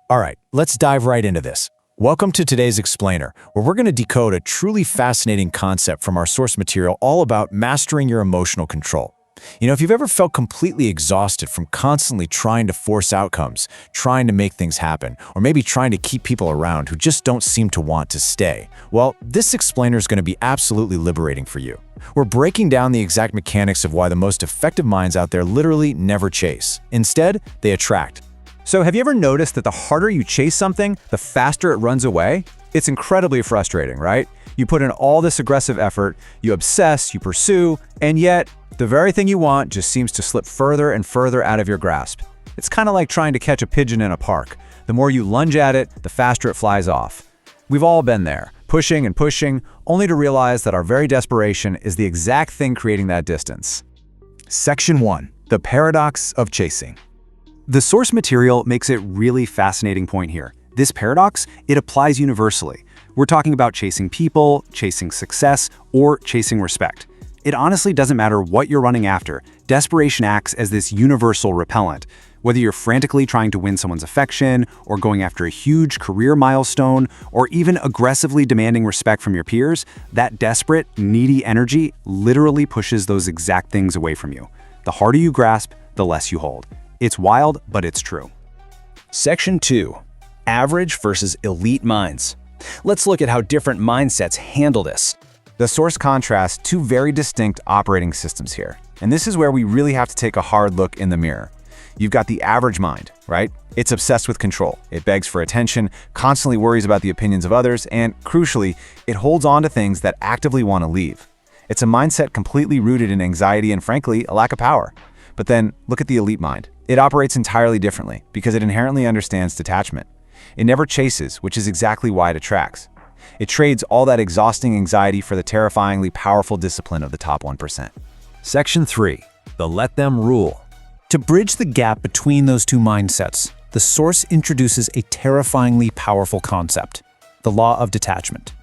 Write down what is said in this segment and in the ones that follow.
All right, let's dive right into this. Welcome to today's Explainer, where we're going to decode a truly fascinating concept from our source material all about mastering your emotional control. If you've ever felt completely exhausted from constantly trying to force outcomes, trying to make things happen, or maybe trying to keep people around who just don't seem to want to stay, well, this explainer is going to be absolutely liberating for you. We're breaking down the exact mechanics of why the most effective minds out there literally never chase. Instead, they attract. So have you ever noticed that the harder you chase something, the faster it runs away? It's incredibly frustrating, right? You put in all this aggressive effort, you obsess, you pursue, and yet the very thing you want just seems to slip further and further out of your grasp. It's kind of like trying to catch a pigeon in a park. The more you lunge at it, the faster it flies off. We've all been there, pushing and pushing, only to realize that our very desperation is the exact thing creating that distance. Section 1. The Paradox of Chasing. The source material makes a really fascinating point here. This paradox, it applies universally. We're talking about chasing people, chasing success, or chasing respect. It honestly doesn't matter what you're running after. Desperation acts as this universal repellent. Whether you're frantically trying to win someone's affection, or going after a huge career milestone, or even aggressively demanding respect from your peers, that desperate, needy energy literally pushes those exact things away from you. The harder you grasp, the less you hold. It's wild, but it's true. Section 2. Average versus elite minds. Let's look at how different mindsets handle this. The source contrasts two very distinct operating systems here. And this is where we really have to take a hard look in the mirror. You've got the average mind, right? It's obsessed with control. It begs for attention, constantly worries about the opinions of others, and crucially, it holds on to things that actively want to leave. It's a mindset completely rooted in anxiety and, frankly, a lack of power. But then, look at the elite mind. It operates entirely differently because it inherently understands detachment. It never chases, which is exactly why it attracts. It trades all that exhausting anxiety for the terrifyingly powerful discipline of the top 1%. Section 3. The Let Them Rule. To bridge the gap between those two mindsets, the source introduces a terrifyingly powerful concept, the law of detachment.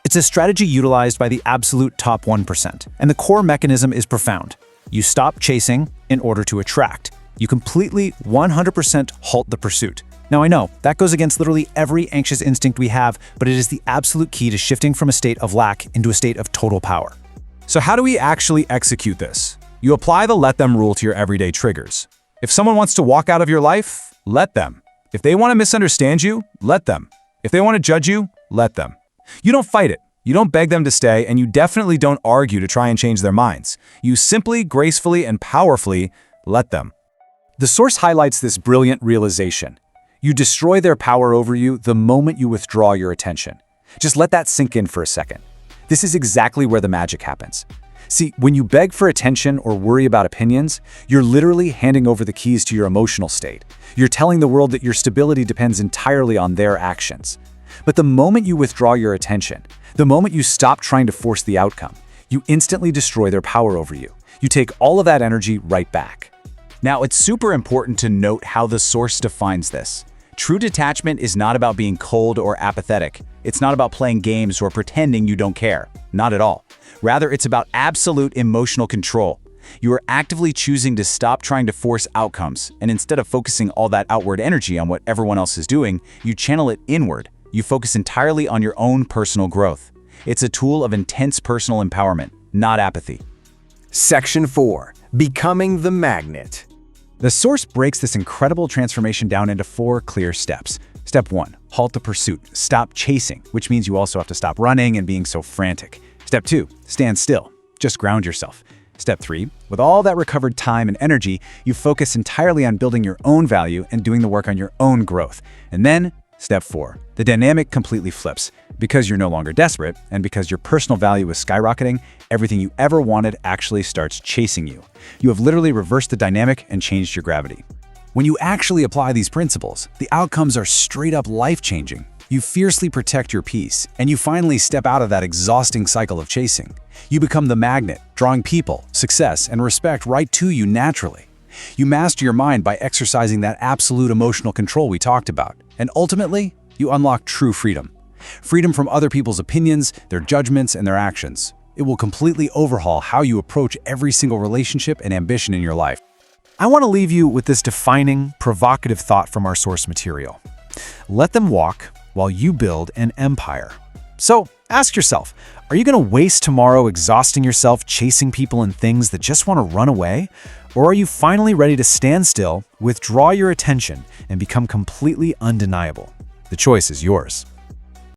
It's a strategy utilized by the absolute top 1%, and the core mechanism is profound. You stop chasing in order to attract. You completely, 100% halt the pursuit. Now I know, that goes against literally every anxious instinct we have, but it is the absolute key to shifting from a state of lack into a state of total power. So how do we actually execute this? You apply the let them rule to your everyday triggers. If someone wants to walk out of your life, let them. If they want to misunderstand you, let them. If they want to judge you, let them. You don't fight it. You don't beg them to stay, and you definitely don't argue to try and change their minds. You simply, gracefully, and powerfully let them. The source highlights this brilliant realization. You destroy their power over you the moment you withdraw your attention. Just let that sink in for a second. This is exactly where the magic happens. See, when you beg for attention or worry about opinions, you're literally handing over the keys to your emotional state. You're telling the world that your stability depends entirely on their actions. But the moment you withdraw your attention, the moment you stop trying to force the outcome, you instantly destroy their power over you. You take all of that energy right back. Now, it's super important to note how the source defines this. True detachment is not about being cold or apathetic. It's not about playing games or pretending you don't care. Not at all. Rather, it's about absolute emotional control. You are actively choosing to stop trying to force outcomes, and instead of focusing all that outward energy on what everyone else is doing, you channel it inward. You focus entirely on your own personal growth. It's a tool of intense personal empowerment, not apathy. Section 4. Becoming the Magnet. The source breaks this incredible transformation down into 4 clear steps. Step 1, halt the pursuit. Stop chasing, which means you also have to stop running and being so frantic. Step 2, stand still. Just ground yourself. Step 3, with all that recovered time and energy, you focus entirely on building your own value and doing the work on your own growth. And then, Step 4, the dynamic completely flips. Because you're no longer desperate, and because your personal value is skyrocketing, everything you ever wanted actually starts chasing you. You have literally reversed the dynamic and changed your gravity. When you actually apply these principles, the outcomes are straight up life-changing. You fiercely protect your peace, and you finally step out of that exhausting cycle of chasing. You become the magnet, drawing people, success, and respect right to you naturally. You master your mind by exercising that absolute emotional control we talked about. And ultimately, you unlock true freedom. Freedom from other people's opinions, their judgments, and their actions. It will completely overhaul how you approach every single relationship and ambition in your life. I want to leave you with this defining, provocative thought from our source material. Let them walk while you build an empire. So ask yourself, are you going to waste tomorrow exhausting yourself chasing people and things that just want to run away? Or are you finally ready to stand still, withdraw your attention, and become completely undeniable? The choice is yours.